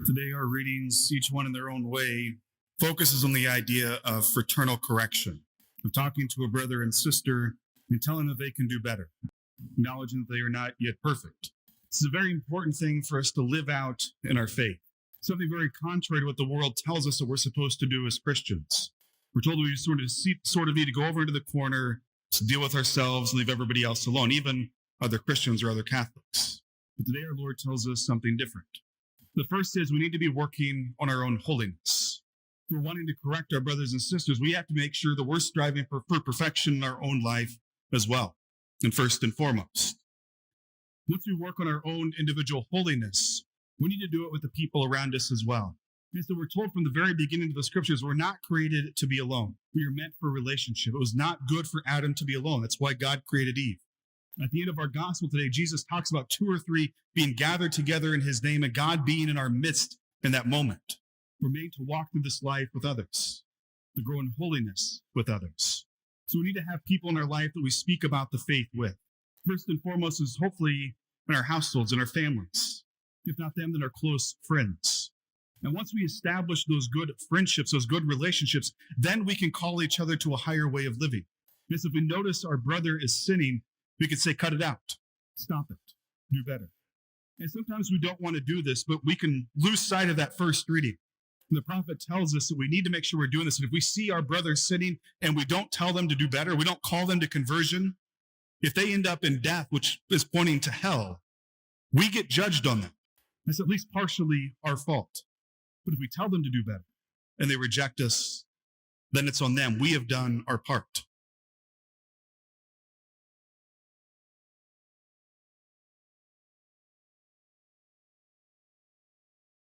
Today, our readings, each one in their own way, focuses on the idea of fraternal correction, of talking to a brother and sister and telling them they can do better, acknowledging that they are not yet perfect. This is a very important thing for us to live out in our faith, something very contrary to what the world tells us that we're supposed to do as Christians. We're told we sort of need to go over into the corner, to deal with ourselves, leave everybody else alone, even other Christians or other Catholics. But today our Lord tells us something different. The first is we need to be working on our own holiness. If we're wanting to correct our brothers and sisters, we have to make sure that we're striving for perfection in our own life as well, and first and foremost. Once we work on our own individual holiness, we need to do it with the people around us as well. And so we're told from the very beginning of the scriptures, we're not created to be alone. We are meant for relationship. It was not good for Adam to be alone. That's why God created Eve. At the end of our gospel today, Jesus talks about 2 or 3 being gathered together in his name and God being in our midst in that moment. We're made to walk through this life with others, to grow in holiness with others. So we need to have people in our life that we speak about the faith with. First and foremost is hopefully in our households, in our families. If not them, then our close friends. And once we establish those good friendships, those good relationships, then we can call each other to a higher way of living. Because if we notice our brother is sinning, we could say, cut it out, stop it, do better. And sometimes we don't want to do this, but we can lose sight of that first reading. And the prophet tells us that we need to make sure we're doing this. And if we see our brother sinning and we don't tell them to do better, we don't call them to conversion, if they end up in death, which is pointing to hell, we get judged on that. That's at least partially our fault. But if we tell them to do better and they reject us, then it's on them. We have done our part.